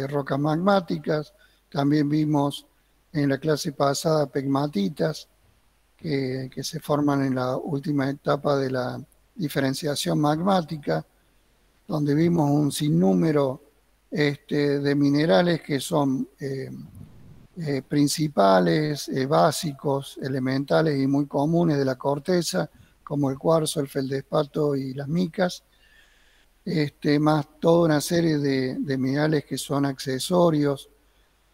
rocas magmáticas. También vimos en la clase pasada pegmatitas que se forman en la última etapa de la diferenciación magmática, donde vimos un sinnúmero de minerales que son principales, básicos, elementales y muy comunes de la corteza, como el cuarzo, el feldespato y las micas, más toda una serie de minerales que son accesorios,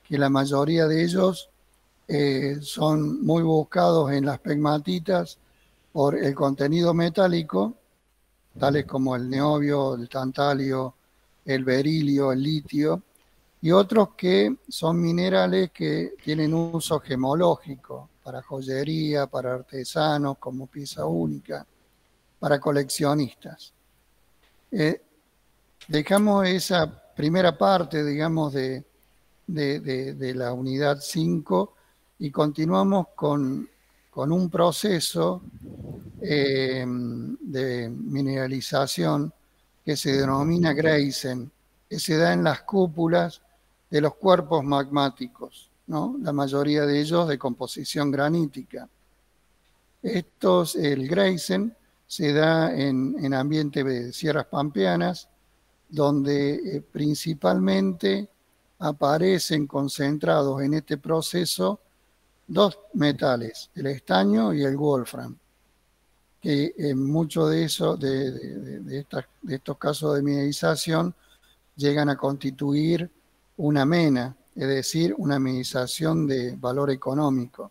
que la mayoría de ellos son muy buscados en las pegmatitas por el contenido metálico, tales como el niobio, el tantalio, el berilio, el litio, y otros que son minerales que tienen uso gemológico para joyería, para artesanos como pieza única, para coleccionistas. Dejamos esa primera parte, digamos, de la unidad 5 y continuamos con un proceso de mineralización que se denomina Greisen, que se da en las cúpulas de los cuerpos magmáticos, ¿no? La mayoría de ellos de composición granítica. El Greisen se da en ambiente de sierras pampeanas, donde principalmente aparecen concentrados en este proceso dos metales, el estaño y el wolfram, que en muchos de estos casos de mineralización llegan a constituir una mena, es decir, una mineralización de valor económico.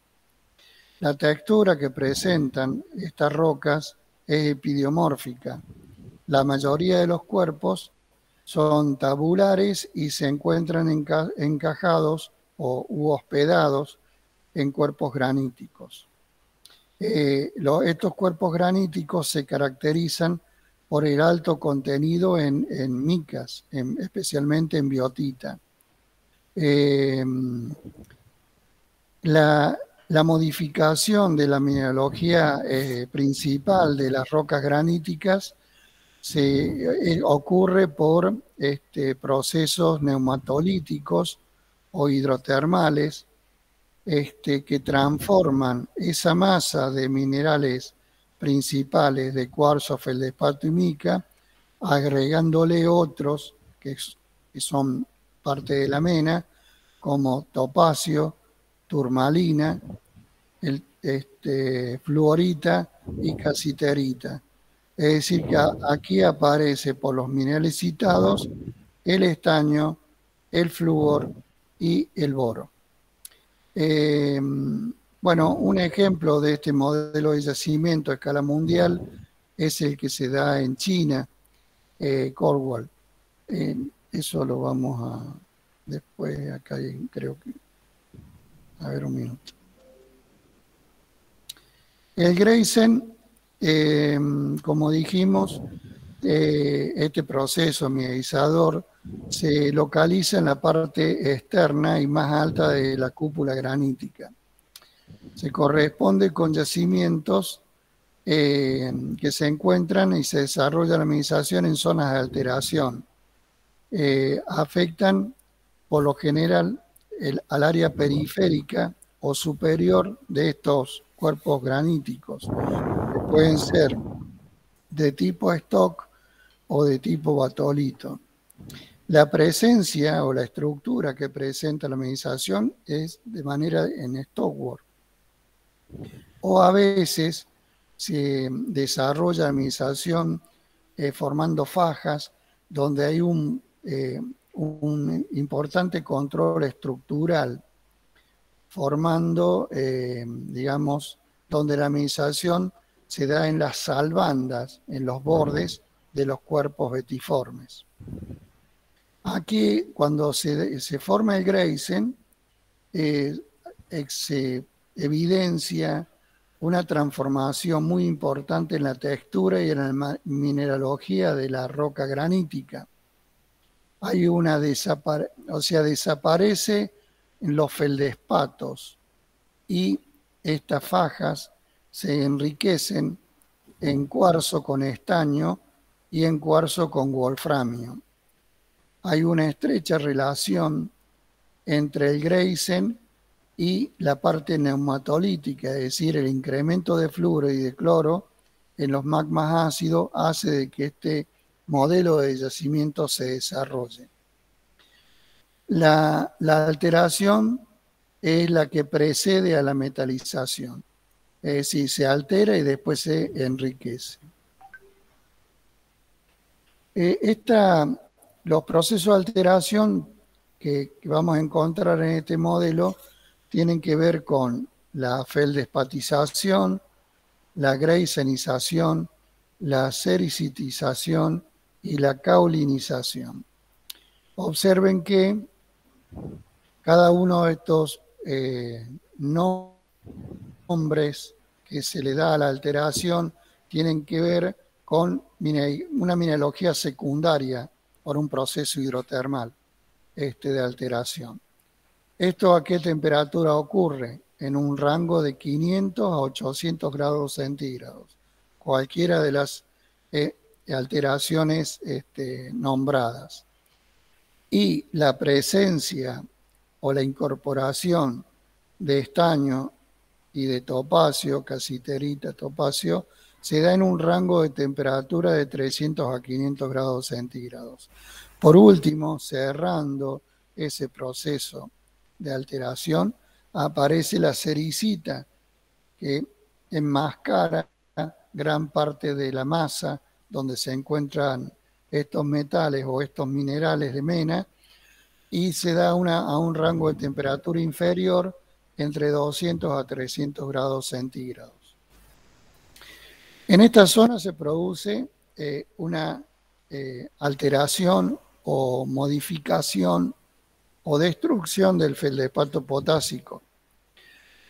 La textura que presentan estas rocas es epidiomórfica. La mayoría de los cuerpos son tabulares y se encuentran encajados u hospedados en cuerpos graníticos. Estos cuerpos graníticos se caracterizan por el alto contenido en micas, especialmente en biotita. La modificación de la mineralogía principal de las rocas graníticas ocurre por procesos neumatolíticos o hidrotermales que transforman esa masa de minerales principales de cuarzo, feldespato y mica, agregándole otros que son parte de la mena, como topacio, turmalina, fluorita y casiterita. Es decir, que aquí aparece por los minerales citados el estaño, el flúor y el boro. Bueno, un ejemplo de este modelo de yacimiento a escala mundial es el que se da en China, Cornwall. Eso lo vamos a después, acá creo que, a ver un minuto. El Greisen, como dijimos, este proceso mineralizador se localiza en la parte externa y más alta de la cúpula granítica. Se corresponde con yacimientos que se encuentran y se desarrolla la mineralización en zonas de alteración. Afectan por lo general al área periférica o superior de estos cuerpos graníticos, que pueden ser de tipo stock o de tipo batolito. La presencia o la estructura que presenta la mineralización es de manera en stockwork. O a veces se desarrolla la mineralización formando fajas donde hay un importante control estructural, formando, digamos, donde la mineralización se da en las salbandas, en los bordes de los cuerpos betiformes. Aquí, cuando se forma el Greisen, se evidencia una transformación muy importante en la textura y en la mineralogía de la roca granítica. Hay una desaparece en los feldespatos y estas fajas se enriquecen en cuarzo con estaño y en cuarzo con wolframio. hay una estrecha relación entre el Greisen y la parte neumatolítica, es decir, el incremento de flúor y de cloro en los magmas ácidos hace de que este modelo de yacimiento se desarrolle. La alteración es la que precede a la metalización, es decir, se altera y después se enriquece. Los procesos de alteración que vamos a encontrar en este modelo tienen que ver con la feldespatización, la greisenización, la sericitización y la caulinización. Observen que cada uno de estos nombres que se le da a la alteración tienen que ver con una mineralogía secundaria por un proceso hidrotermal de alteración. ¿Esto a qué temperatura ocurre? En un rango de 500 a 800 grados centígrados. Cualquiera de las alteraciones nombradas. Y la presencia o la incorporación de estaño y de topacio, casiterita, topacio, se da en un rango de temperatura de 300 a 500 grados centígrados. Por último, cerrando ese proceso de alteración, aparece la sericita, que enmascara gran parte de la masa donde se encuentran estos metales o estos minerales de mena, y se da a un rango de temperatura inferior entre 200 a 300 grados centígrados. En esta zona se produce una alteración o modificación o destrucción del feldespato potásico.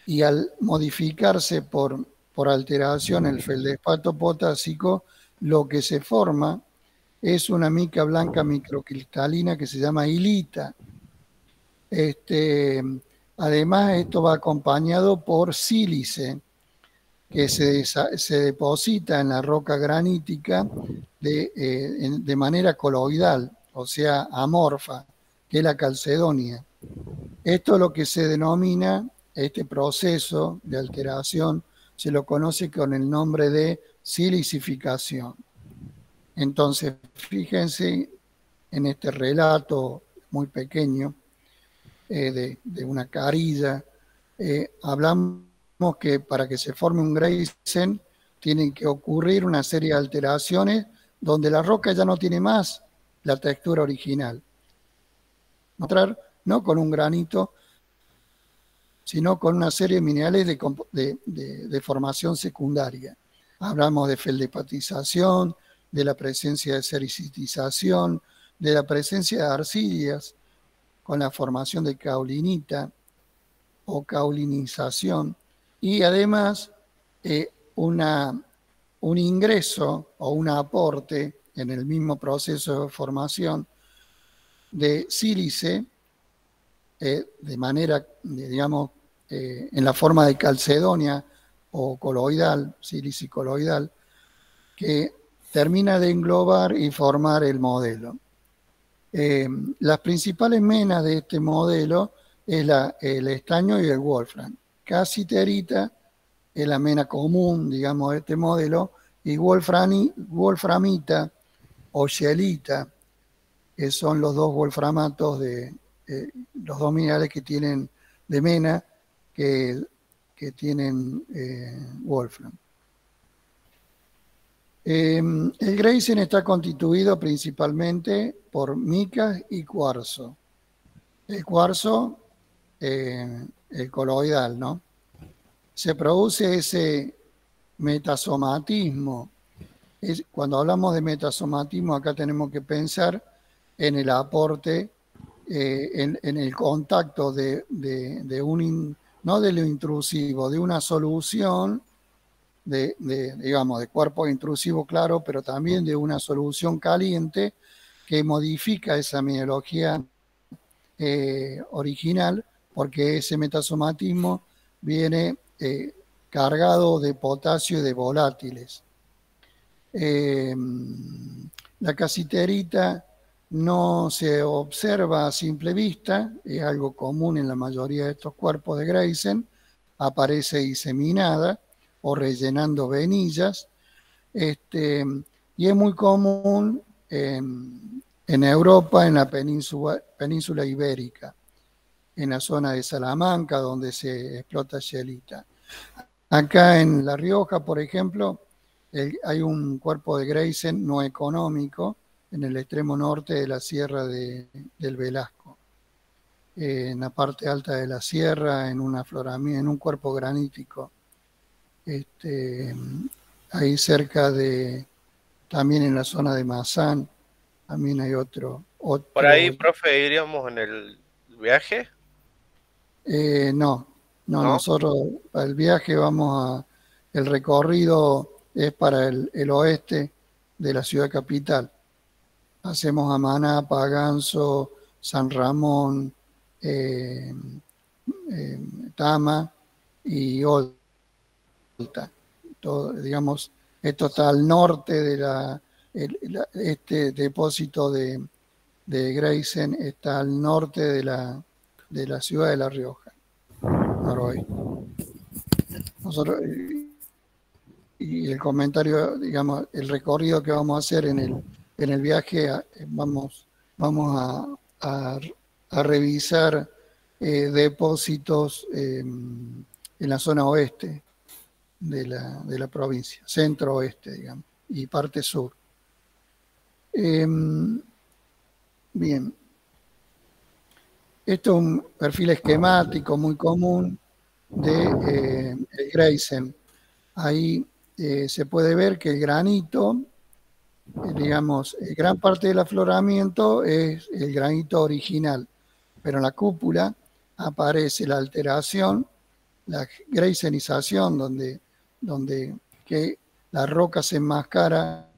Y al modificarse por alteración el feldespato potásico, lo que se forma es una mica blanca microcristalina que se llama hilita. Además, esto va acompañado por sílice, que se deposita en la roca granítica de manera coloidal, o sea, amorfa, que es la calcedonia. Esto es lo que se denomina, este proceso de alteración, se lo conoce con el nombre de silicificación. Entonces, fíjense en este relato muy pequeño de una carilla, hablamos que para que se forme un Greisen tienen que ocurrir una serie de alteraciones donde la roca ya no tiene más la textura original. No con un granito, sino con una serie de minerales de formación secundaria. Hablamos de feldespatización, de la presencia de sericitización, de la presencia de arcillas con la formación de caulinita o caulinización, y además un ingreso o un aporte en el mismo proceso de formación de sílice de manera, digamos, en la forma de calcedonia o coloidal, sílice coloidal, que termina de englobar y formar el modelo. Las principales menas de este modelo es el estaño y el wolfram. Casiterita es la mena común, digamos, de este modelo, y wolframita o scheelita, que son los dos wolframatos los dos minerales que tienen de mena que tienen wolfram. El Greisen está constituido principalmente por micas y cuarzo. El cuarzo, el coloidal, ¿no? Se produce ese metasomatismo. Cuando hablamos de metasomatismo, acá tenemos que pensar en el aporte, en el contacto no de lo intrusivo, de una solución, digamos, de cuerpo intrusivo, claro, pero también de una solución caliente que modifica esa mineralogía original, porque ese metasomatismo viene cargado de potasio y de volátiles. La casiterita no se observa a simple vista, es algo común en la mayoría de estos cuerpos de Grayson, aparece diseminada o rellenando venillas, y es muy común en Europa, en la península ibérica, en la zona de Salamanca, donde se explota scheelita. Acá en La Rioja, por ejemplo, hay un cuerpo de Grayson no económico en el extremo norte de la sierra del Velasco, en la parte alta de la sierra, en un cuerpo granítico. Ahí cerca de, también en la zona de Mazán, también hay otro. Por ahí, profe, iríamos en el viaje, No, ¿no? nosotros para el viaje el recorrido es para el oeste de la ciudad capital. Hacemos Amaná, Paganzo, San Ramón, eh, Tama y Olta. Todo, digamos, esto está al norte de este depósito de Grayson está al norte de la ciudad de La Rioja, noroeste. Nosotros, y el comentario, digamos, el recorrido que vamos a hacer en el viaje, vamos a revisar depósitos en la zona oeste de la provincia, centro-oeste, digamos, y parte sur. Bien, esto es un perfil esquemático muy común de el Grayson. Ahí se puede ver que el granito, digamos, gran parte del afloramiento es el granito original, pero en la cúpula aparece la alteración, la graysenización, donde que la roca se enmascara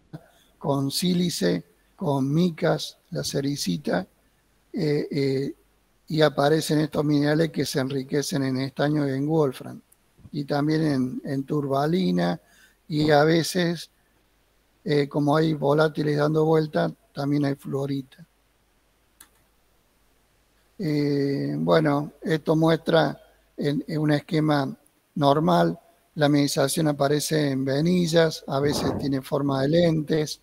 con sílice, con micas, la cericita, y aparecen estos minerales que se enriquecen en estaño y en wolfram, y también en turbalina, y a veces, como hay volátiles dando vuelta, también hay fluorita. Bueno, esto muestra en un esquema normal, la mineralización aparece en venillas, a veces tiene forma de lentes,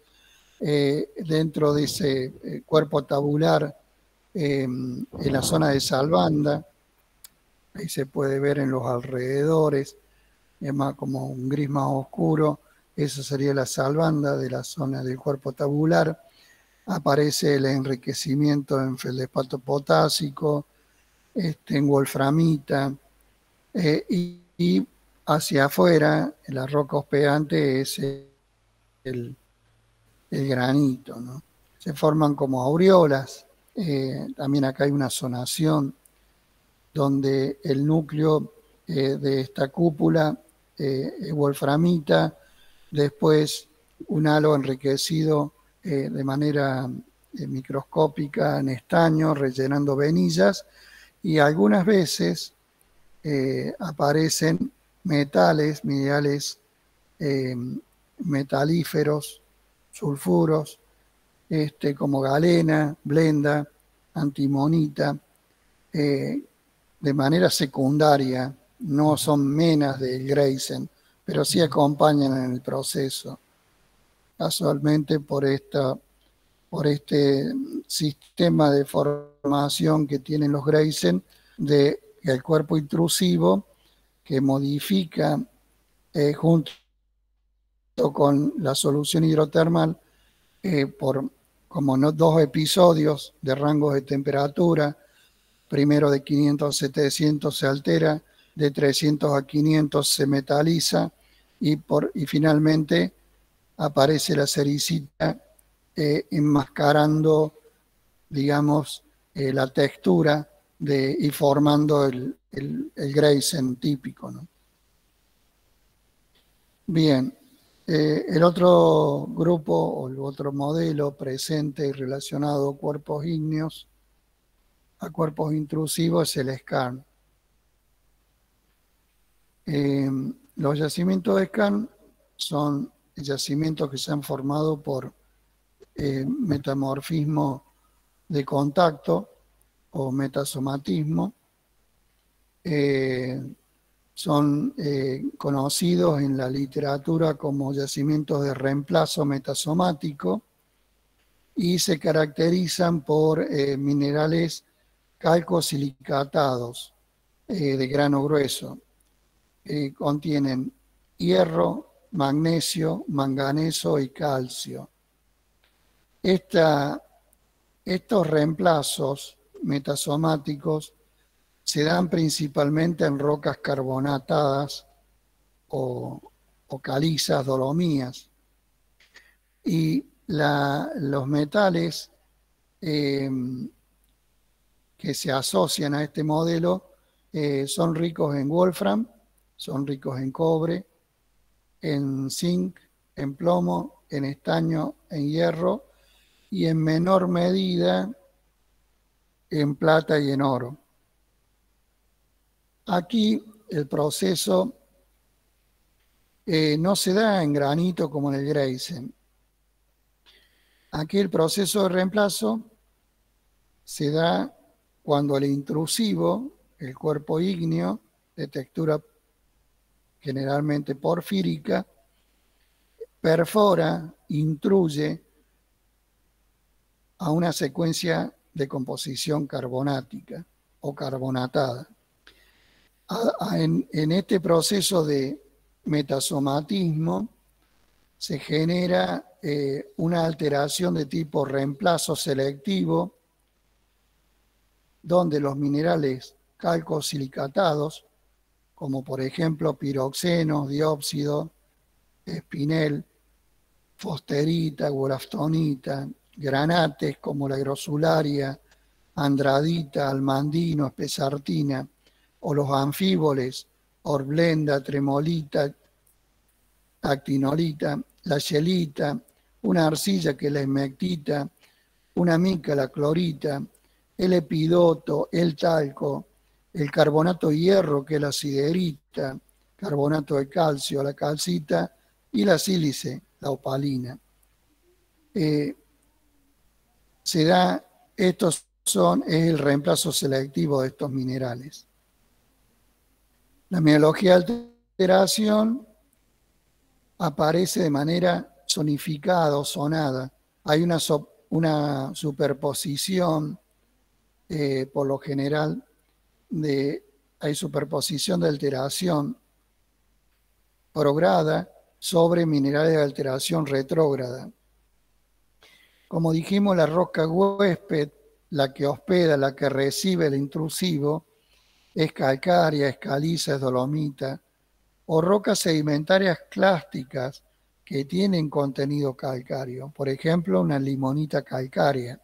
dentro de ese cuerpo tabular, en la zona de Salbanda, ahí se puede ver en los alrededores, es más como un gris más oscuro, eso sería la Salbanda de la zona del cuerpo tabular. Aparece el enriquecimiento en feldespato potásico, en wolframita, y hacia afuera, la roca hospedante es el granito, ¿no? Se forman como aureolas. También acá hay una zonación donde el núcleo de esta cúpula es wolframita, después un halo enriquecido de manera microscópica en estaño, rellenando venillas, y algunas veces aparecen metales, minerales metalíferos, sulfuros, como galena, blenda, antimonita, de manera secundaria, no son menas del Grayson, pero sí acompañan en el proceso. Casualmente por este sistema de formación que tienen los Grayson del cuerpo intrusivo, que modifica junto con la solución hidrotermal por como no, 2 episodios de rangos de temperatura. Primero de 500 a 700 se altera, de 300 a 500 se metaliza, y finalmente aparece la cericita enmascarando, digamos, la textura y formando el Grayson típico, ¿no? Bien, el otro grupo o el otro modelo presente y relacionado a cuerpos ígneos, a cuerpos intrusivos, es el skarn. Los yacimientos de skarn son yacimientos que se han formado por metamorfismo de contacto o metasomatismo son conocidos en la literatura como yacimientos de reemplazo metasomático y se caracterizan por minerales calcosilicatados de grano grueso. Contienen hierro, magnesio, manganeso y calcio. Estos reemplazos metasomáticos se dan principalmente en rocas carbonatadas o calizas, dolomías. Y los metales que se asocian a este modelo son ricos en wolfram, son ricos en cobre, en zinc, en plomo, en estaño, en hierro y en menor medida en plata y en oro. Aquí el proceso no se da en granito como en el Greisen. Aquí el proceso de reemplazo se da cuando el intrusivo, el cuerpo ígneo de textura generalmente porfírica, perfora, intruye a una secuencia de composición carbonática o carbonatada. En este proceso de metasomatismo se genera una alteración de tipo reemplazo selectivo, donde los minerales calcosilicatados, como por ejemplo piroxenos, diópsido, espinel, fosterita, wolftonita, granates como la grosularia, andradita, almandino, espesartina, o los anfíboles, horblenda, tremolita, actinolita, la xelita, una arcilla que es la esmectita, una mica, la clorita, el epidoto, el talco, el carbonato de hierro, que es la siderita, carbonato de calcio, la calcita, y la sílice, la opalina. Es el reemplazo selectivo de estos minerales. La mineralogía de alteración aparece de manera zonificada o zonada. Hay una superposición, por lo general, hay superposición de alteración prograda sobre minerales de alteración retrógrada. Como dijimos, la roca huésped, la que hospeda, la que recibe el intrusivo, es calcárea, es caliza, es dolomita, o rocas sedimentarias clásticas que tienen contenido calcáreo, por ejemplo, una limonita calcárea.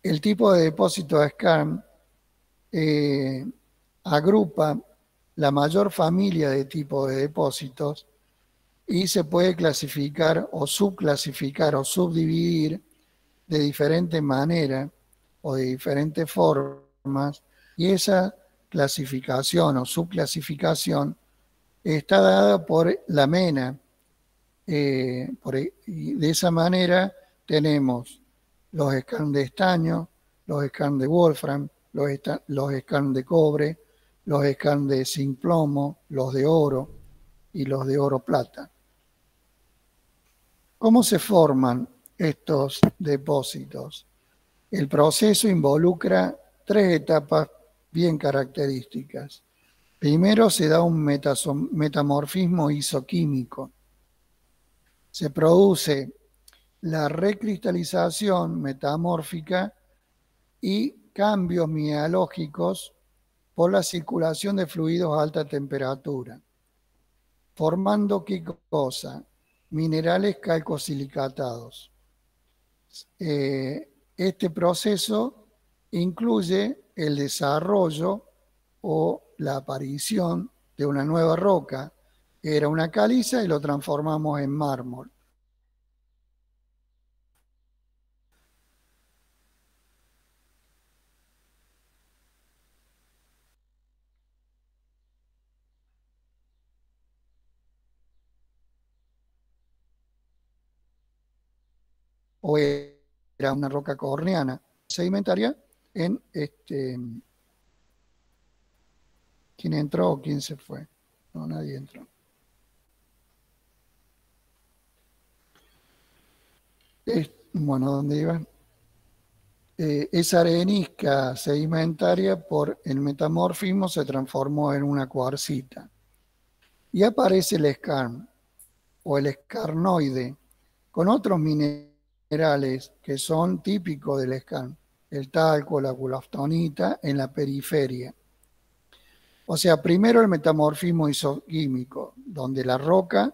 El tipo de depósito de skarn agrupa la mayor familia de tipos de depósitos y se puede clasificar o subclasificar o subdividir de diferente manera o de diferentes formas, y esa clasificación o subclasificación está dada por la MENA. Y de esa manera tenemos los skarn de estaño, los skarn de wolfram, los skarn de cobre, los skarn de zinc plomo, los de oro y los de oro plata. ¿Cómo se forman estos depósitos? El proceso involucra 3 etapas bien características. Primero se da un metamorfismo isoquímico. Se produce la recristalización metamórfica y cambios mineralógicos por la circulación de fluidos a alta temperatura, formando ¿qué cosa? Minerales calcosilicatados. Este proceso incluye el desarrollo o la aparición de una nueva roca. Era una caliza y lo transformamos en mármol. O era una roca corneana. sedimentaria en ¿quién entró o quién se fue? No, nadie entró. Bueno, ¿dónde iba? Esa arenisca sedimentaria por el metamorfismo se transformó en una cuarcita. Y aparece el skarn o el skarnoide con otros minerales que son típicos del skarn, el talco, la wolframita en la periferia. O sea, primero el metamorfismo isoquímico, donde la roca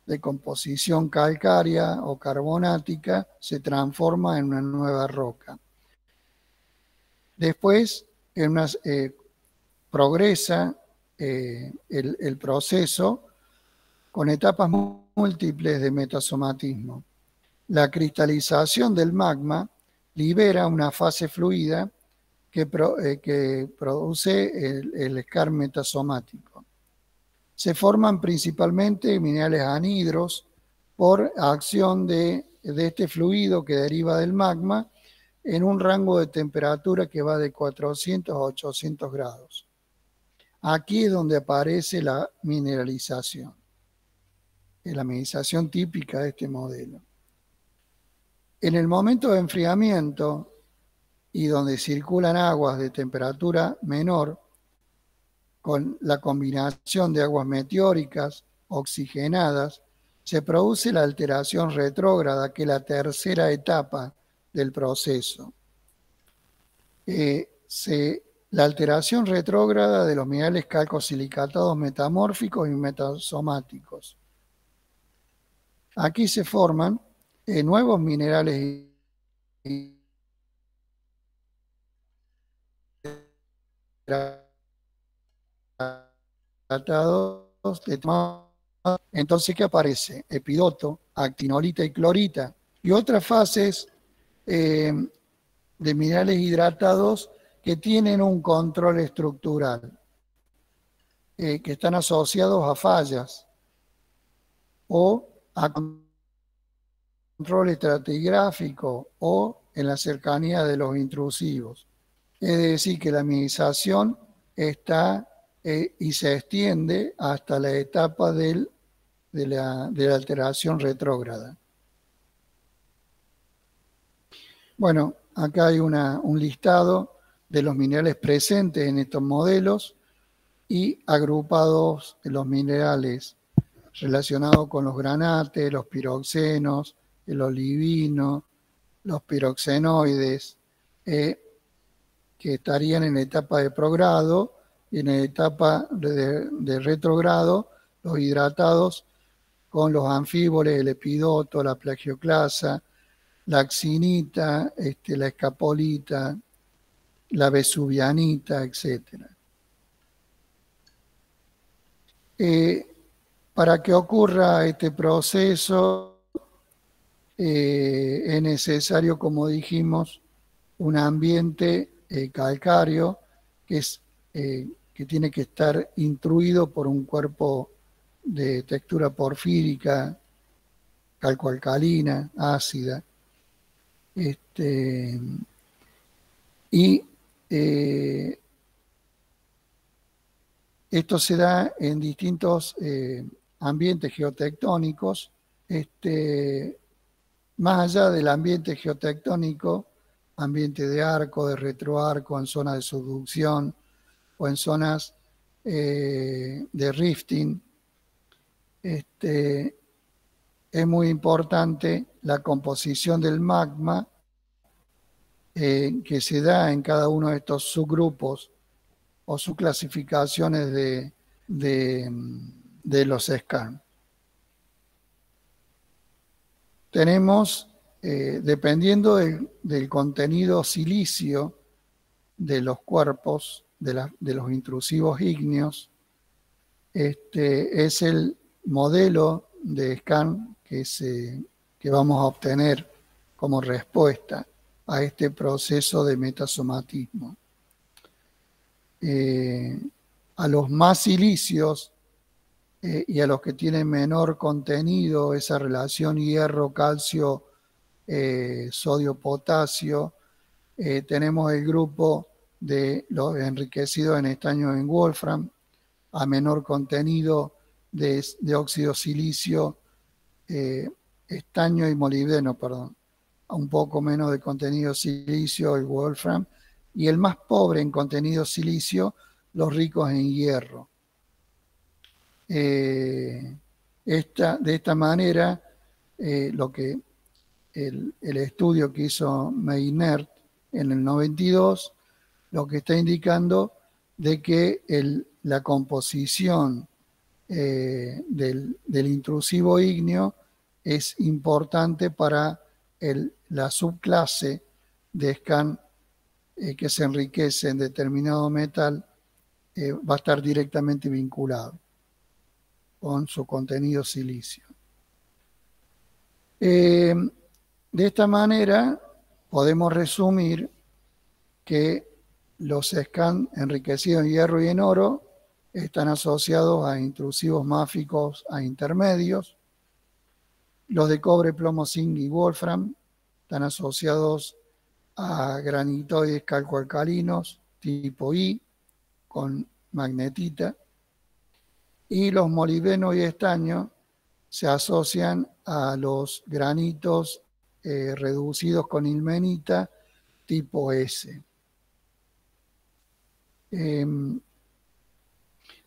de composición calcárea o carbonática se transforma en una nueva roca. Después progresa el proceso con etapas múltiples de metasomatismo. La cristalización del magma libera una fase fluida que produce el skarn metasomático. Se forman principalmente minerales anhidros por acción de este fluido que deriva del magma en un rango de temperatura que va de 400 a 800 grados. Aquí es donde aparece la mineralización. Es la mineralización típica de este modelo. En el momento de enfriamiento y donde circulan aguas de temperatura menor, con la combinación de aguas meteóricas oxigenadas, se produce la alteración retrógrada, que es la tercera etapa del proceso. La alteración retrógrada de los minerales calcosilicatados metamórficos y metasomáticos. Aquí se forman nuevos minerales hidratados de. Entonces, ¿qué aparece? Epidoto, actinolita y clorita. Y otras fases de minerales hidratados que tienen un control estructural, que están asociados a fallas o a control estratigráfico o en la cercanía de los intrusivos. Es decir, que la mineralización está y se extiende hasta la etapa de la alteración retrógrada. Bueno, acá hay un listado de los minerales presentes en estos modelos y agrupados los minerales relacionados con los granates, los piroxenos, el olivino, los piroxenoides, que estarían en la etapa de progrado, y en la etapa de retrogrado, los hidratados con los anfíboles, el epidoto, la plagioclasa, la actinita, la escapolita, la vesuvianita, etc. Para que ocurra este proceso es necesario, como dijimos, un ambiente calcáreo que tiene que estar intruido por un cuerpo de textura porfírica, calcoalcalina, ácida. Esto se da en distintos ambientes geotectónicos. Más allá del ambiente geotectónico, ambiente de arco, de retroarco, en zonas de subducción o en zonas de rifting, es muy importante la composición del magma que se da en cada uno de estos subgrupos o subclasificaciones de los skarn. Tenemos, dependiendo del contenido silicio de los cuerpos, de los intrusivos ígneos, es el modelo de skarn que vamos a obtener como respuesta a este proceso de metasomatismo. A los más silicios y a los que tienen menor contenido, esa relación hierro, calcio, sodio, potasio, Tenemos el grupo de los enriquecidos en estaño en Wolfram, a menor contenido de óxido silicio, estaño y molibdeno, perdón, a un poco menos de contenido silicio el Wolfram, y el más pobre en contenido silicio, los ricos en hierro. De esta manera, lo que el estudio que hizo Meynert en el 92, lo que está indicando de que la composición del intrusivo ígneo es importante para la subclase de scan que se enriquece en determinado metal, va a estar directamente vinculado con su contenido silicio. De esta manera podemos resumir que los scan enriquecidos en hierro y en oro están asociados a intrusivos máficos a intermedios. Los de cobre, plomo, zinc y wolfram están asociados a granitoides calcoalcalinos tipo I con magnetita. Y los molibdeno y estaño se asocian a los granitos reducidos con ilmenita tipo S.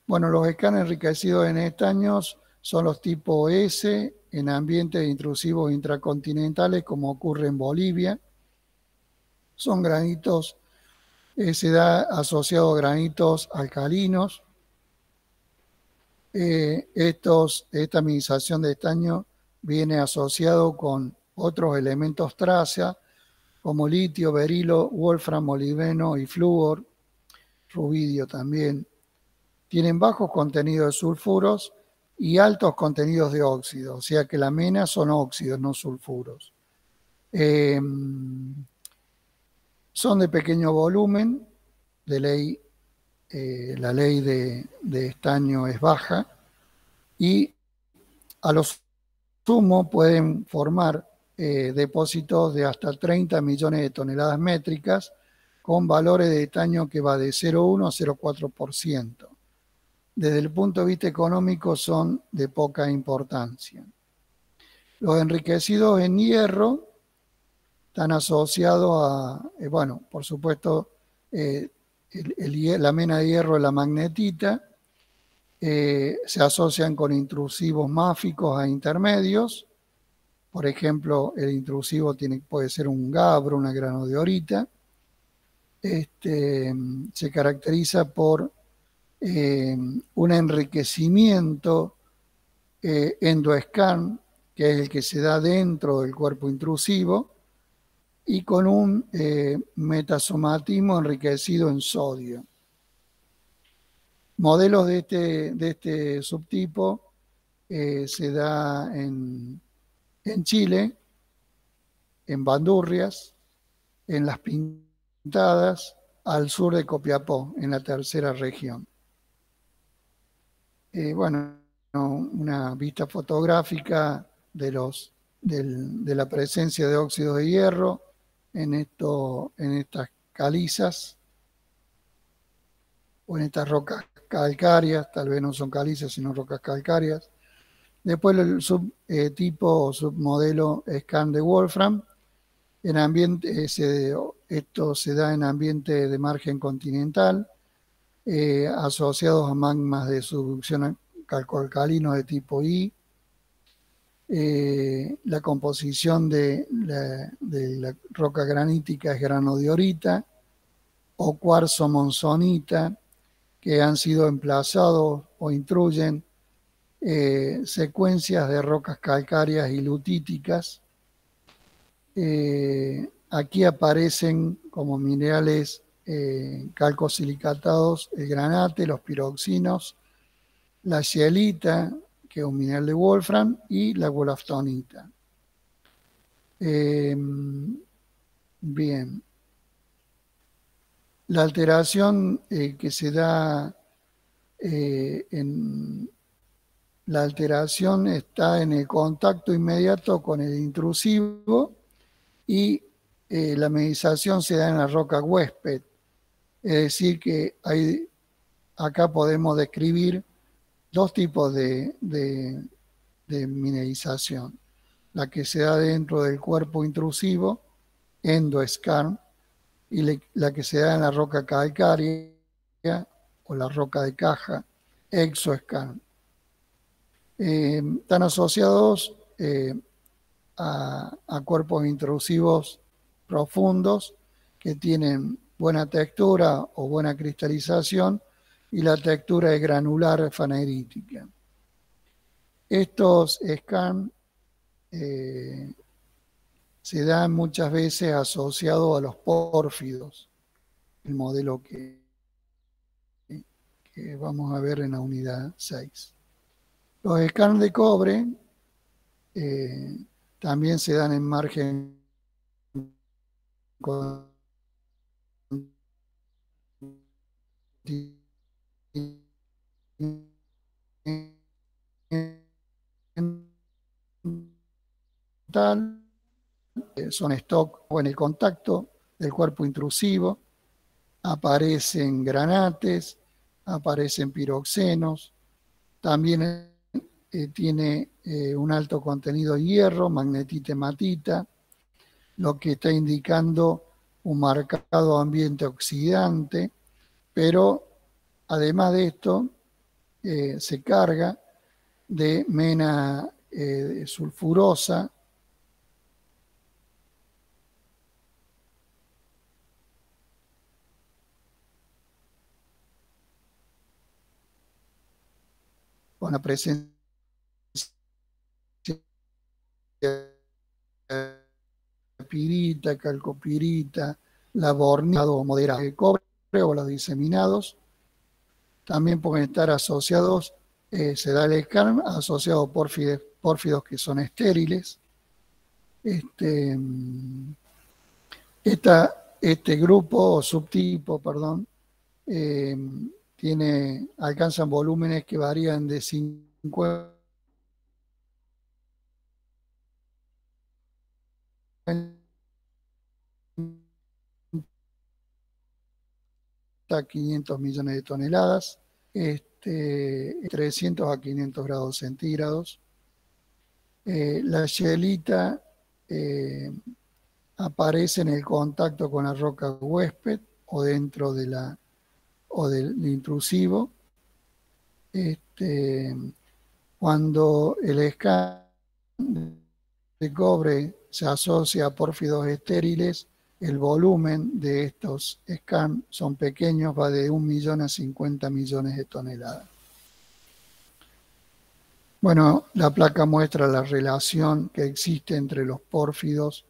Bueno, los scan enriquecidos en estaños son los tipo S en ambientes intrusivos intracontinentales, como ocurre en Bolivia. Son granitos, se da asociado a granitos alcalinos. Esta minización de estaño viene asociado con otros elementos traza, como litio, berilo, wolfram, molibdeno y flúor, rubidio también. Tienen bajos contenidos de sulfuros y altos contenidos de óxidos, o sea que la mena son óxidos, no sulfuros. Son de pequeño volumen, la ley de estaño es baja, y a lo sumo pueden formar depósitos de hasta 30 millones de toneladas métricas, con valores de estaño que va de 0,1 a 0,4%. Desde el punto de vista económico son de poca importancia. Los enriquecidos en hierro están asociados a, bueno, por supuesto, la mena de hierro y la magnetita, se asocian con intrusivos máficos a intermedios. Por ejemplo, el intrusivo puede ser un gabro, una granodiorita. Se caracteriza por un enriquecimiento endoscan, que es el que se da dentro del cuerpo intrusivo, y con un metasomatismo enriquecido en sodio. Modelos de este subtipo se da en Chile, en Bandurrias, en Las Pintadas, al sur de Copiapó, en la tercera región. Bueno, una vista fotográfica de la presencia de óxidos de hierro en estas calizas o en estas rocas calcáreas, tal vez no son calizas sino rocas calcáreas. Después el subtipo o submodelo scan de Wolfram, en ambiente, esto se da en ambiente de margen continental, asociados a magmas de subducción calcoalcalino de tipo I. La composición de la roca granítica es granodiorita o cuarzo monzonita, que han sido emplazados o intruyen secuencias de rocas calcáreas y lutíticas. Aquí aparecen como minerales calcosilicatados el granate, los piroxinos, la scheelita, que es un mineral de Wolfram, y la wolframita. Bien. La alteración que se da la alteración está en el contacto inmediato con el intrusivo y la mineralización se da en la roca huésped, es decir que acá podemos describir dos tipos de mineralización, la que se da dentro del cuerpo intrusivo, endoskarn, y la que se da en la roca calcárea o la roca de caja, exoskarn. Están asociados a cuerpos intrusivos profundos que tienen buena textura o buena cristalización, y la textura es granular fanerítica. Estos skarn se dan muchas veces asociados a los pórfidos, el modelo que vamos a ver en la unidad 6. Los skarn de cobre también se dan en margen continental, son stock o en el contacto del cuerpo intrusivo, aparecen granates, aparecen piroxenos, también tiene un alto contenido de hierro, magnetita, hematita, lo que está indicando un marcado ambiente oxidante, pero además de esto se carga de mena sulfurosa, con la presencia de pirita, calcopirita, la borneado moderado de cobre o los diseminados. También pueden estar asociados, se da el skarn asociado a pórfidos que son estériles. Este grupo o subtipo, perdón, alcanzan volúmenes que varían de 50 a 500 millones de toneladas, 300 a 500 grados centígrados. La scheelita aparece en el contacto con la roca huésped o dentro de del intrusivo. Cuando el skarn de cobre se asocia a pórfidos estériles, el volumen de estos skarn son pequeños, va de 1 millón a 50 millones de toneladas. Bueno, la placa muestra la relación que existe entre los pórfidos,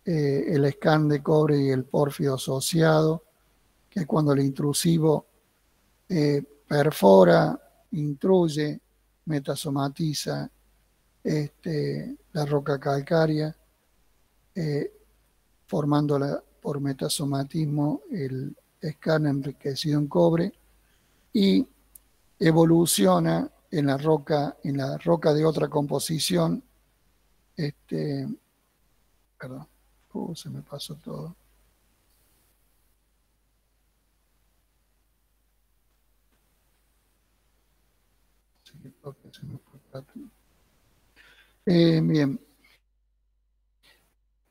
el skarn de cobre y el pórfido asociado, que cuando el intrusivo perfora, intruye, metasomatiza la roca calcárea, formando por metasomatismo el skarn enriquecido en cobre, y evoluciona en la roca de otra composición. Perdón, se me pasó todo. Bien.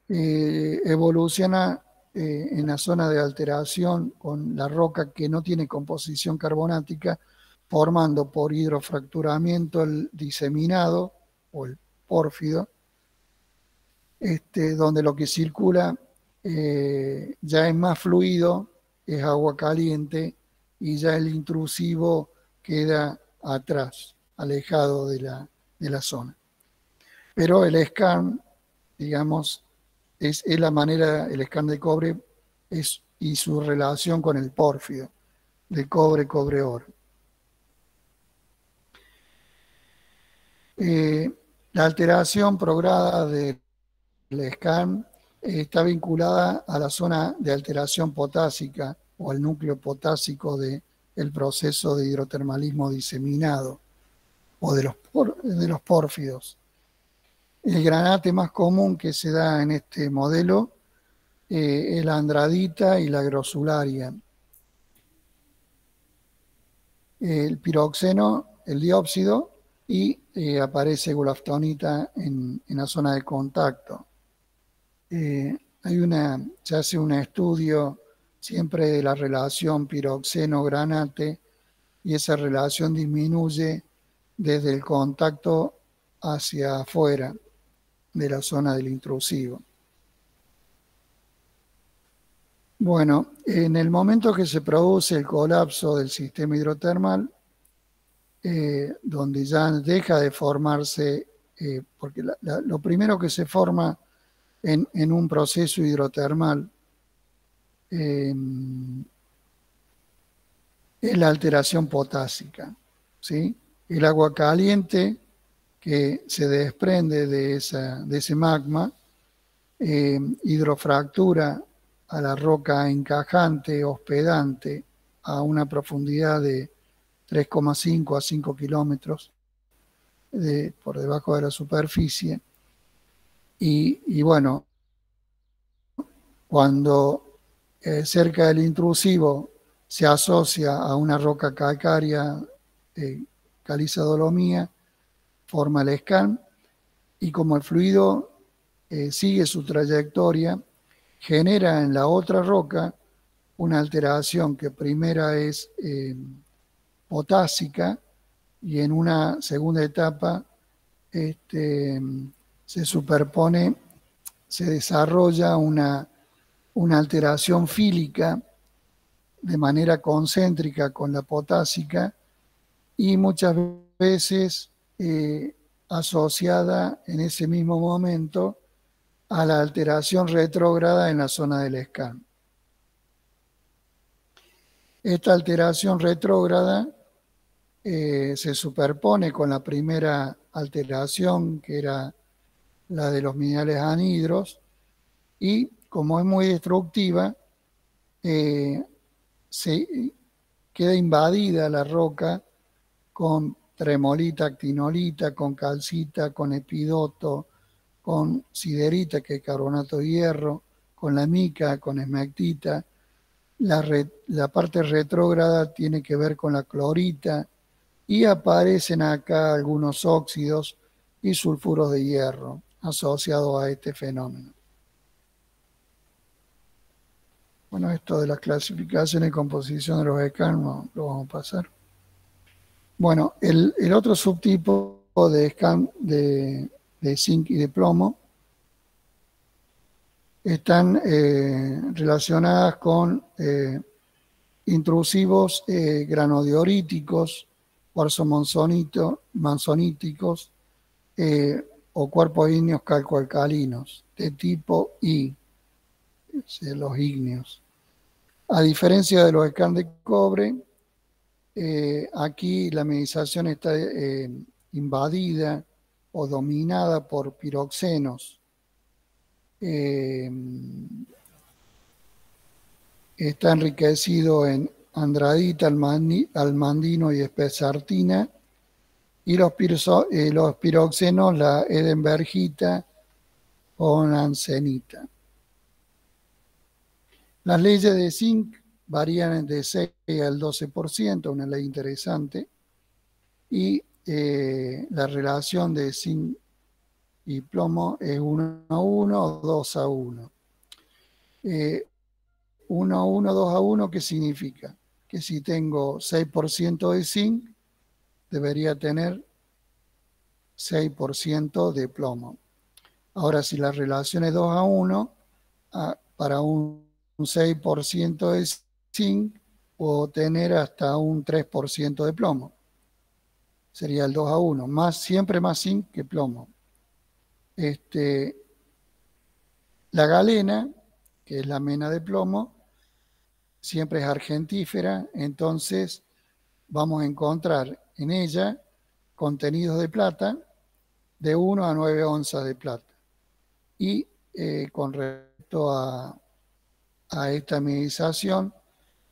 Evoluciona en la zona de alteración con la roca que no tiene composición carbonática, formando por hidrofracturamiento el diseminado o el pórfido, donde lo que circula ya es más fluido, es agua caliente, y ya el intrusivo queda atrás, alejado de la zona. Pero el skarn, digamos, es la manera, el skarn de cobre y su relación con el pórfido, de cobre-oro. La alteración prograda del skarn está vinculada a la zona de alteración potásica o al núcleo potásico del proceso de hidrotermalismo diseminado o de los pórfidos. El granate más común que se da en este modelo es la andradita y la grosularia. El piroxeno, el dióxido, y aparece golaftonita en la zona de contacto. Se hace un estudio siempre de la relación piroxeno-granate y esa relación disminuye desde el contacto hacia afuera de la zona del intrusivo. Bueno, en el momento que se produce el colapso del sistema hidrotermal, donde ya deja de formarse, porque lo primero que se forma en un proceso hidrotermal es la alteración potásica, ¿sí? El agua caliente que se desprende de ese magma hidrofractura a la roca encajante, hospedante, a una profundidad de 3,5 a 5 kilómetros por debajo de la superficie. Y bueno, cuando cerca del intrusivo se asocia a una roca calcárea, caliza dolomía, forma el scan, y como el fluido sigue su trayectoria, genera en la otra roca una alteración que primera es potásica y en una segunda etapa se superpone, se desarrolla una alteración fílica de manera concéntrica con la potásica y muchas veces asociada en ese mismo momento a la alteración retrógrada en la zona del scan. Esta alteración retrógrada se superpone con la primera alteración, que era la de los minerales anhidros, y como es muy destructiva, se queda invadida la roca con tremolita, actinolita, con calcita, con epidoto, con siderita, que es carbonato de hierro, con la mica, con esmectita. La parte retrógrada tiene que ver con la clorita y aparecen acá algunos óxidos y sulfuros de hierro asociados a este fenómeno. Bueno, esto de las clasificaciones y composición de los scan lo vamos a pasar. Bueno, el otro subtipo de scan de zinc y de plomo están relacionadas con intrusivos granodioríticos, cuarzo manzoníticos o cuerpos ígneos calcoalcalinos de tipo I, los ígneos. A diferencia de los scan de cobre, aquí la mineralización está invadida o dominada por piroxenos. Está enriquecido en andradita, almandino y espesartina, y los piroxenos, la edembergita o nansenita. Las leyes de zinc varían de 6 al 12%, una ley interesante, y la relación de zinc y plomo es 1 a 1 o 2 a 1. 1 a 1, 2 a 1, ¿qué significa? Que si tengo 6% de zinc, debería tener 6% de plomo. Ahora, si la relación es 2 a 1, para un 6% de zinc, puedo tener hasta un 3% de plomo. Sería el 2 a 1, siempre más zinc que plomo. La galena, que es la mena de plomo, siempre es argentífera, entonces vamos a encontrar en ella contenidos de plata de 1 a 9 onzas de plata. Y con respecto a esta mineralización,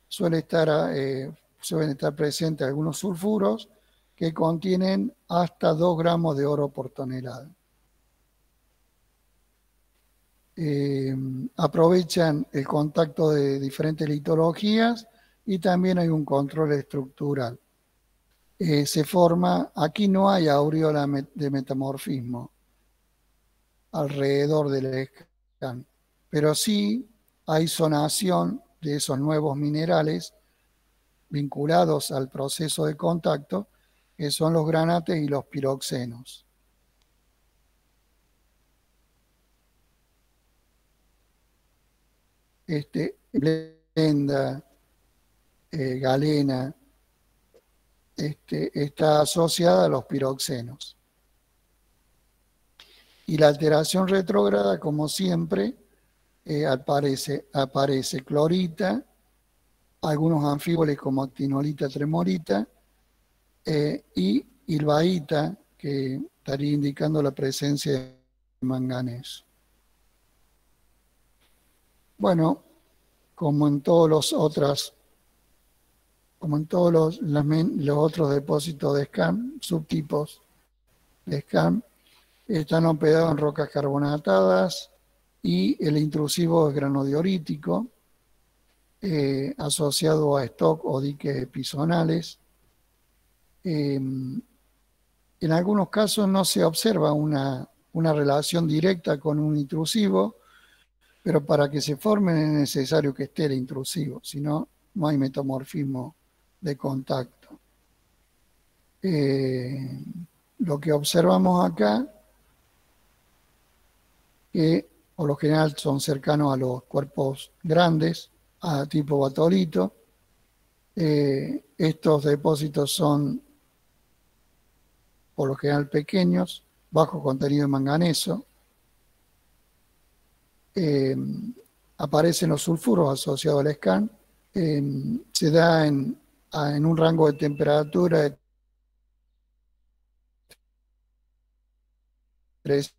suelen estar presentes algunos sulfuros que contienen hasta 2 gramos de oro por tonelada. aprovechan el contacto de diferentes litologías y también hay un control estructural. Se forma, aquí no hay aureola de metamorfismo alrededor del scan, pero sí hay zonación de esos nuevos minerales vinculados al proceso de contacto, que son los granates y los piroxenos. Blenda, galena, está asociada a los piroxenos. Y la alteración retrógrada, como siempre, aparece clorita, algunos anfíboles como actinolita, tremolita, y ilbaíta, que estaría indicando la presencia de manganeso. Bueno, como en todos los otros depósitos de scan, subtipos de scan, están hospedados en rocas carbonatadas y el intrusivo es granodiorítico, asociado a stock o diques episonales. En algunos casos no se observa una relación directa con un intrusivo, pero para que se formen es necesario que esté el intrusivo, si no, no hay metamorfismo de contacto. Lo que observamos acá, que por lo general son cercanos a los cuerpos grandes, a tipo batolito. Estos depósitos son por lo general pequeños, bajo contenido de manganeso. Aparecen los sulfuros asociados al scan. Se da en un rango de temperatura de 3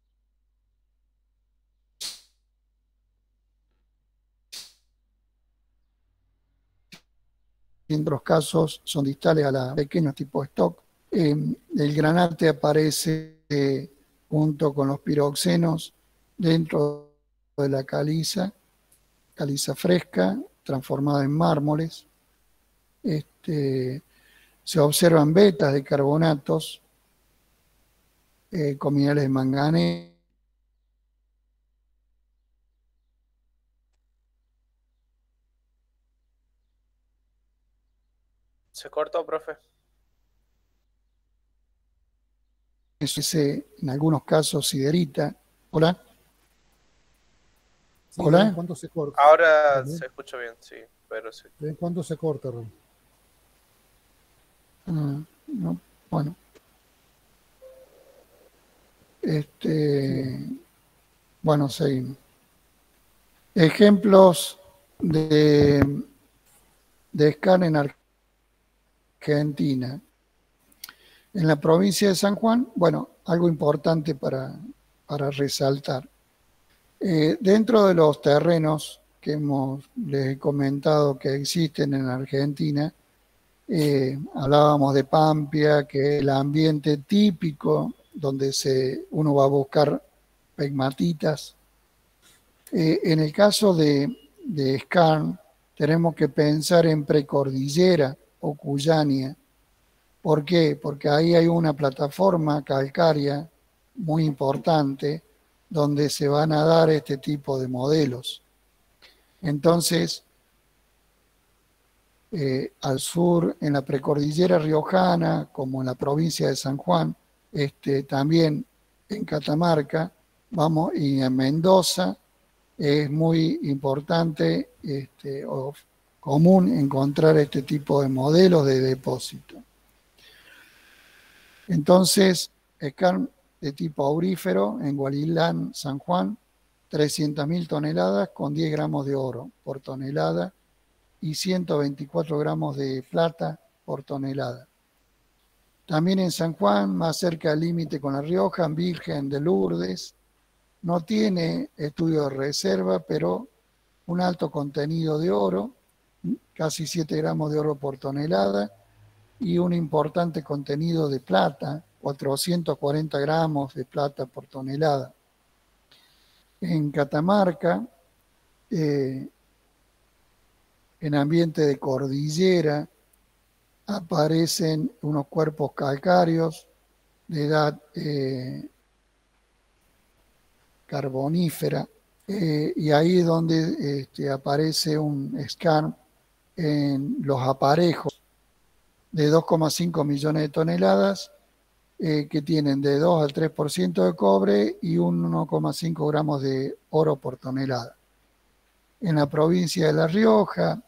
en otros casos son distales a la pequeños tipo stock. El granate aparece junto con los piroxenos dentro de la caliza fresca, transformada en mármoles. Se observan vetas de carbonatos con minerales de manganeso. ¿Se cortó, profe? En algunos casos siderita. ¿Hola? Sí, de vez en ¿Hola? cuando se corta. Ahora se escucha bien, sí, pero sí. De vez en cuando se corta, Ron. No, bueno. Bueno, seguimos. Ejemplos de scan en Argentina. En la provincia de San Juan, bueno, algo importante para resaltar. Dentro de los terrenos que les he comentado que existen en Argentina, hablábamos de Pampia, que es el ambiente típico donde uno va a buscar pegmatitas. En el caso de skarn, tenemos que pensar en precordillera o Cuyania. ¿Por qué? Porque ahí hay una plataforma calcárea muy importante donde se van a dar este tipo de modelos. Entonces, al sur, en la precordillera riojana, como en la provincia de San Juan, también en Catamarca, y en Mendoza, es muy importante o común encontrar este tipo de modelos de depósito. Entonces, skarn de tipo aurífero en Gualilán, San Juan, 300.000 toneladas con 10 gramos de oro por tonelada y 124 gramos de plata por tonelada. También en San Juan, más cerca del límite con La Rioja, Virgen de Lourdes, no tiene estudio de reserva, pero un alto contenido de oro, casi 7 gramos de oro por tonelada, y un importante contenido de plata, 440 gramos de plata por tonelada. En Catamarca, en ambiente de cordillera, aparecen unos cuerpos calcáreos de edad carbonífera, y ahí es donde aparece un scan en los aparejos de 2,5 millones de toneladas, que tienen de 2 al 3% de cobre y 1,5 gramos de oro por tonelada. En la provincia de La Rioja,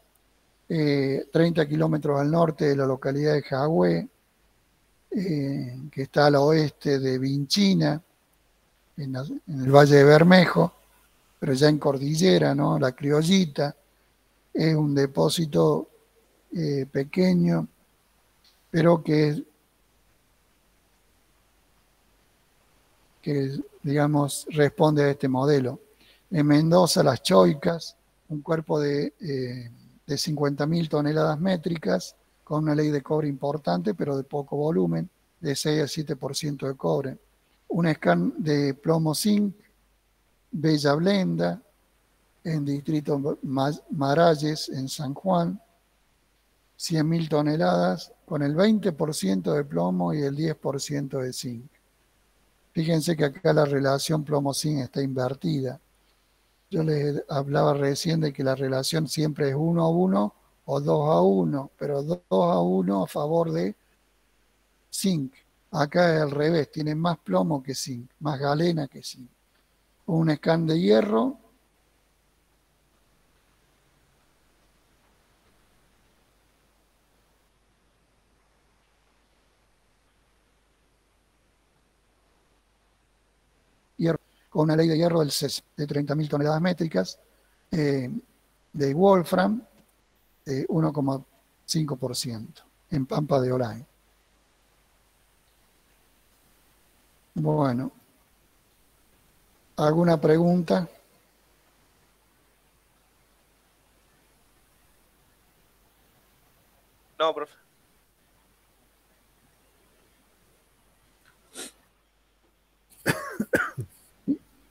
30 kilómetros al norte de la localidad de Jagüé, que está al oeste de Vinchina, en el Valle de Bermejo, pero ya en cordillera, ¿no? La Criollita es un depósito pequeño, pero que digamos, responde a este modelo. En Mendoza, Las Choicas, un cuerpo de 50.000 toneladas métricas, con una ley de cobre importante, pero de poco volumen, de 6 a 7% de cobre. Un scan de plomo zinc, Bella Blenda, en distrito Maralles, en San Juan, 100.000 toneladas, con el 20% de plomo y el 10% de zinc. Fíjense que acá la relación plomo-zinc está invertida. Yo les hablaba recién de que la relación siempre es 1-1 o 2-1, pero 2-1 a favor de zinc. Acá es al revés, tiene más plomo que zinc, más galena que zinc. Un scan de hierro. Con una ley de hierro del CES de 30.000 toneladas métricas, de Wolfram, 1,5% en Pampa de Olay. Bueno, ¿alguna pregunta? No, profe.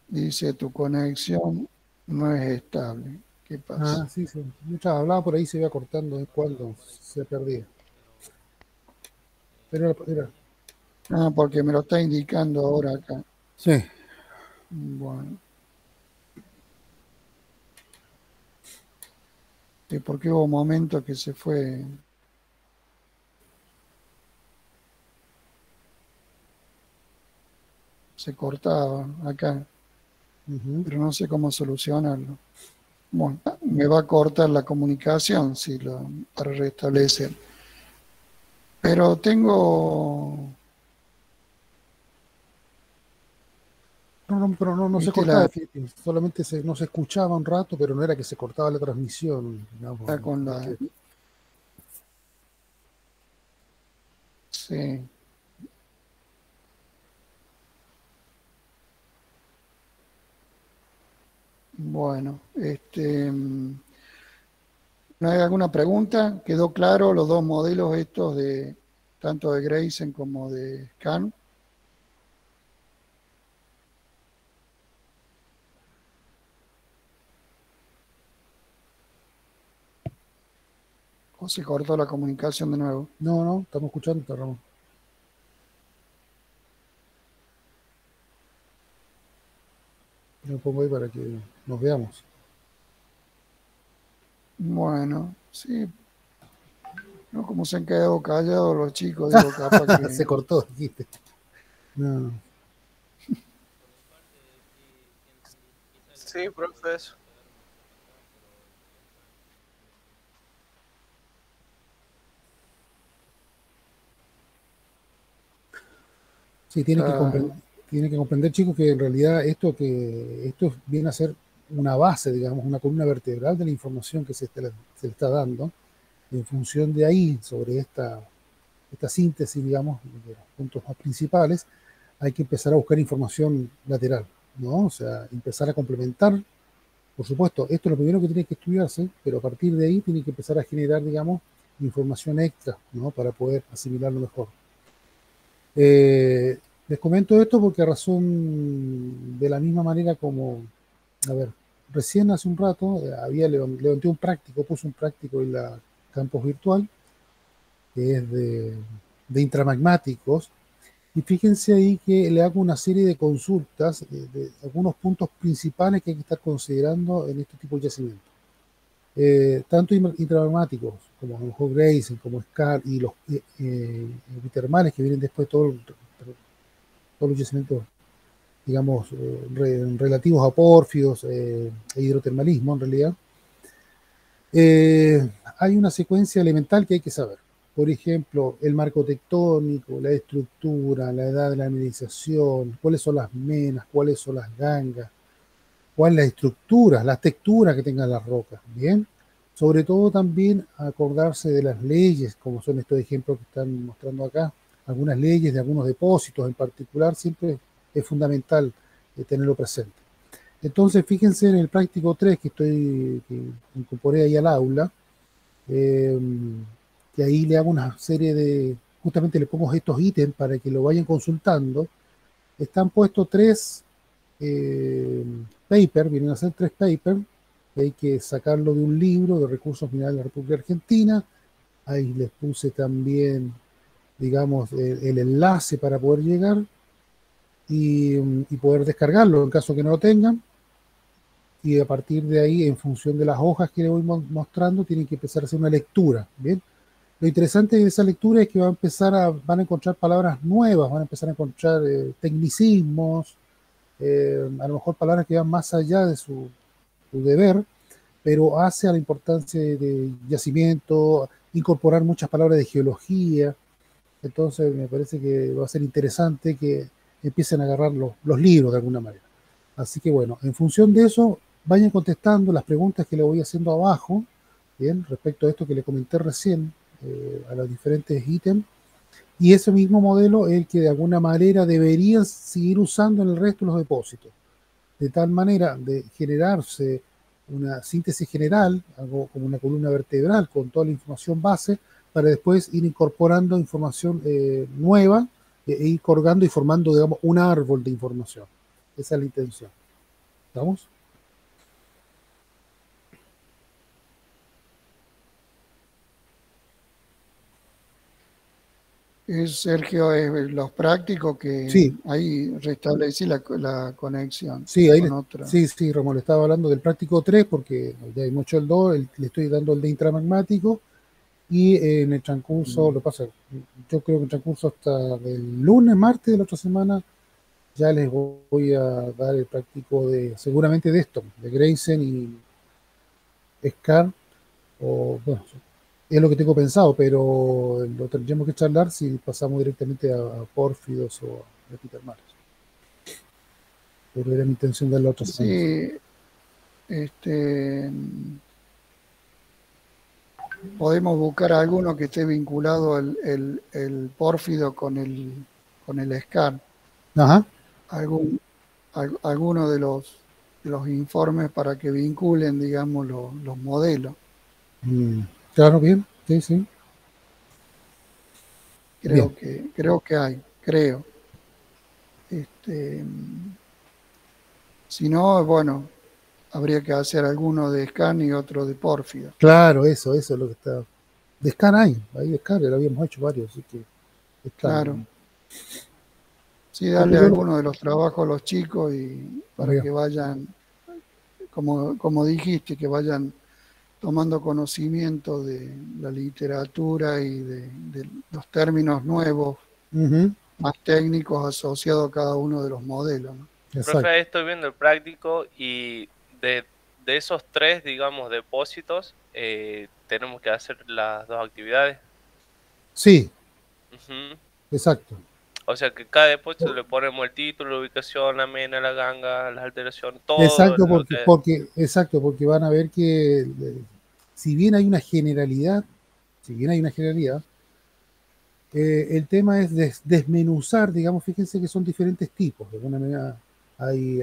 Dice, tu conexión no es estable. ¿Qué pasa? Ah, sí, sí. Mientras hablaba por ahí se iba cortando cuando se perdía. Pero era. Ah, porque me lo está indicando ahora acá. Sí. Bueno. ¿Y por qué hubo momentos que se fue? Se cortaba acá, pero no sé cómo solucionarlo. Bueno, me va a cortar la comunicación para restablecer. Pero tengo... No, pero no se cortaba, solamente no se escuchaba un rato, pero no era que se cortaba la transmisión. Está con la... Sí. Bueno, ¿no hay alguna pregunta? ¿Quedó claro los dos modelos estos de tanto de Grayson como de Scan? ¿O se cortó la comunicación de nuevo? No, estamos escuchando, Ramón. Me pongo ahí para que nos veamos. Bueno, sí. No, como se han quedado callados los chicos, digo, capaz que... Se cortó, dijiste. No. Sí, profe, eso. Sí, tiene que comprender, chicos, que en realidad esto viene a ser una base, digamos, una columna vertebral de la información que se le está dando. En función de ahí, sobre esta síntesis, digamos, de los puntos más principales, hay que empezar a buscar información lateral, ¿no? O sea, empezar a complementar. Por supuesto, esto es lo primero que tiene que estudiarse, pero a partir de ahí tiene que empezar a generar, digamos, información extra, ¿no? Para poder asimilarlo mejor. Les comento esto porque a razón de la misma manera como a ver, recién hace un rato levanté un práctico, puse un práctico en la campus virtual, que es de intramagmáticos, y fíjense ahí que le hago una serie de consultas de algunos puntos principales que hay que estar considerando en este tipo de yacimientos. Tanto intramagmáticos como a lo mejor Grayson, como SCAR y los epitermales que vienen después, todos los yacimientos, digamos, relativos a pórfidos e hidrotermalismo en realidad. Hay una secuencia elemental que hay que saber. Por ejemplo, el marco tectónico, la estructura, la edad de la mineralización, cuáles son las menas, cuáles son las gangas, cuáles las estructuras, las texturas que tengan las rocas, ¿bien? Sobre todo también acordarse de las leyes, como son estos ejemplos que están mostrando acá, algunas leyes de algunos depósitos en particular, siempre es fundamental tenerlo presente. Entonces, fíjense en el práctico 3 que incorporé ahí al aula, que ahí le hago una serie de, justamente le pongo estos ítems para que lo vayan consultando. Están puestos 3 papers, vienen a ser 3 papers, que hay que sacarlo de un libro de recursos minerales de la República Argentina. Ahí les puse también, digamos, el enlace para poder llegar y poder descargarlo en caso que no lo tengan. Y a partir de ahí, en función de las hojas que le voy mostrando, tienen que empezar a hacer una lectura, ¿bien? Lo interesante de esa lectura es que van a encontrar palabras nuevas, van a empezar a encontrar tecnicismos, a lo mejor palabras que van más allá de su deber, pero hace a la importancia de yacimiento, incorporar muchas palabras de geología. Entonces me parece que va a ser interesante que empiecen a agarrar los libros de alguna manera. Así que bueno, en función de eso, vayan contestando las preguntas que le voy haciendo abajo, bien, respecto a esto que le comenté recién, a los diferentes ítems, y ese mismo modelo es el que de alguna manera deberían seguir usando en el resto de los depósitos, de tal manera de generarse una síntesis general, algo como una columna vertebral con toda la información base, para después ir incorporando información nueva e ir colgando y formando, digamos, un árbol de información. Esa es la intención. ¿Estamos? Sergio, es los prácticos que sí. Ahí restablecí la conexión. Sí, ahí sí, Ramón, le estaba hablando del práctico 3 porque ya hay mucho el 2, le estoy dando el de intramagmático y en el transcurso, lo pasa, yo creo que en el transcurso hasta el lunes, martes de la otra semana, ya les voy a dar el práctico seguramente de esto, de Grayson y SCAR, o bueno, es lo que tengo pensado, pero lo tendríamos que charlar si pasamos directamente a pórfidos o a epitermales. Pero era mi intención de la otra semana. Sí, podemos buscar alguno que esté vinculado el pórfido con el SCAR. Ajá. Alguno de los informes para que vinculen, digamos, los modelos. Claro, bien, sí. Creo que hay. Si no, bueno, habría que hacer alguno de SCAN y otro de pórfido. Claro, eso es lo que está. De SCAN ahí de SCAN lo habíamos hecho varios, así que claro. Sí, darle alguno de los trabajos a los chicos y para que vayan, como dijiste, que vayan tomando conocimiento de la literatura y de los términos nuevos, más técnicos asociados a cada uno de los modelos, ¿no? Profe, estoy viendo el práctico y de esos 3, digamos, depósitos, tenemos que hacer las 2 actividades. Sí, exacto. O sea que cada depósito le ponemos el título, la ubicación, la mena, la ganga, las alteraciones, todo. Exacto, porque van a ver que si bien hay una generalidad, el tema es desmenuzar, digamos, fíjense que son diferentes tipos. De alguna manera,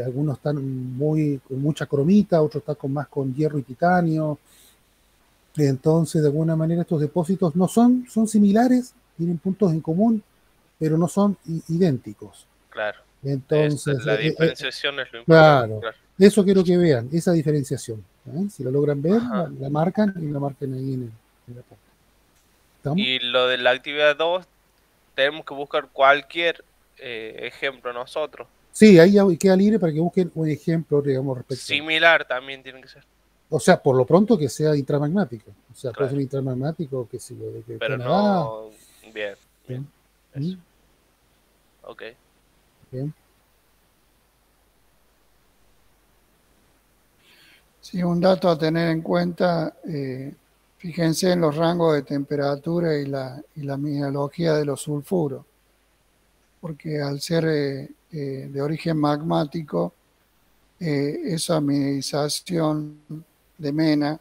algunos están con mucha cromita, otros están más con hierro y titanio. Entonces, de alguna manera, estos depósitos son similares, tienen puntos en común, pero no son idénticos. Claro. Entonces, la diferenciación es lo importante. Eso quiero que vean, esa diferenciación. Si lo logran ver, la marcan y la marcan ahí en la parte. ¿Estamos? Y lo de la actividad 2, tenemos que buscar cualquier ejemplo nosotros. Sí, ahí ya queda libre para que busquen un ejemplo, digamos, respecto. Similar también tiene que ser. O sea, por lo pronto que sea intramagmático. O sea, puede ser intramagmático, que si lo de que pero no... Bien. ¿Mm? Ok. Bien. Sí, un dato a tener en cuenta, fíjense en los rangos de temperatura y la mineralogía de los sulfuros, porque al ser de origen magmático, esa mineralización de mena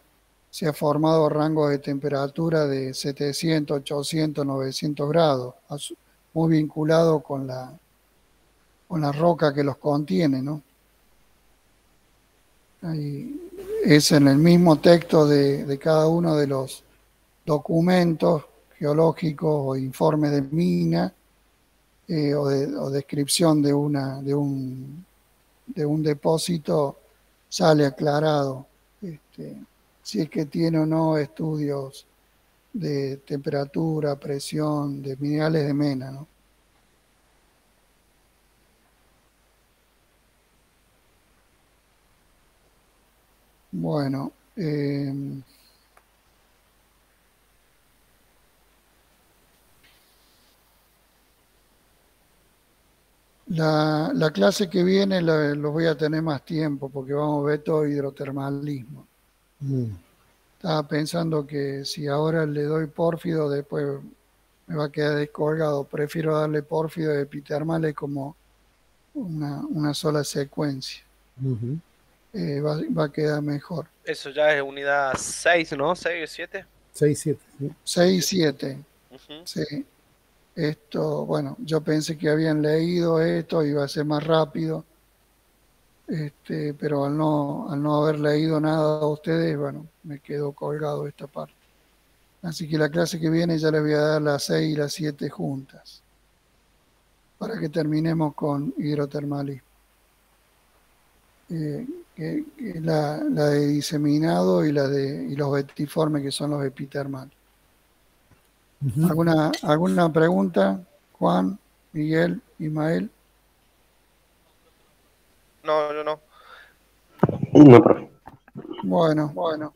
se ha formado rangos de temperatura de 700, 800, 900 grados, muy vinculado con la roca que los contiene, ¿no? Ahí es en el mismo texto de cada uno de los documentos geológicos o informes de mina o descripción de un depósito, sale aclarado si es que tiene o no estudios de temperatura, presión, de minerales de mena, ¿no? Bueno, la clase que viene lo voy a tener más tiempo porque vamos a ver todo hidrotermalismo. Estaba pensando que si ahora le doy pórfido, después me va a quedar descolgado. Prefiero darle pórfido y epitermales como una sola secuencia. Va a quedar mejor. Eso ya es unidad 6, ¿no? 6 o 7. 6, 7. 6, 7. Sí. Esto, bueno, yo pensé que habían leído esto, iba a ser más rápido, pero al no haber leído nada a ustedes, bueno, me quedo colgado esta parte. Así que la clase que viene ya les voy a dar las 6 y las 7 juntas, para que terminemos con hidrotermalismo. Que la de diseminado y los betiformes, que son los epitermales. ¿Alguna pregunta, Juan, Miguel, Ismael? No, yo no. No, profe. Bueno,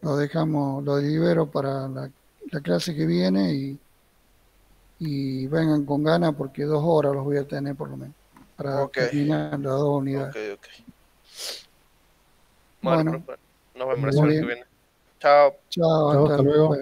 lo dejamos, lo libero para la clase que viene y vengan con ganas porque 2 horas los voy a tener por lo menos para terminar las 2 unidades. Bueno, nos vemos la semana que viene. Chao. Chao, hasta luego.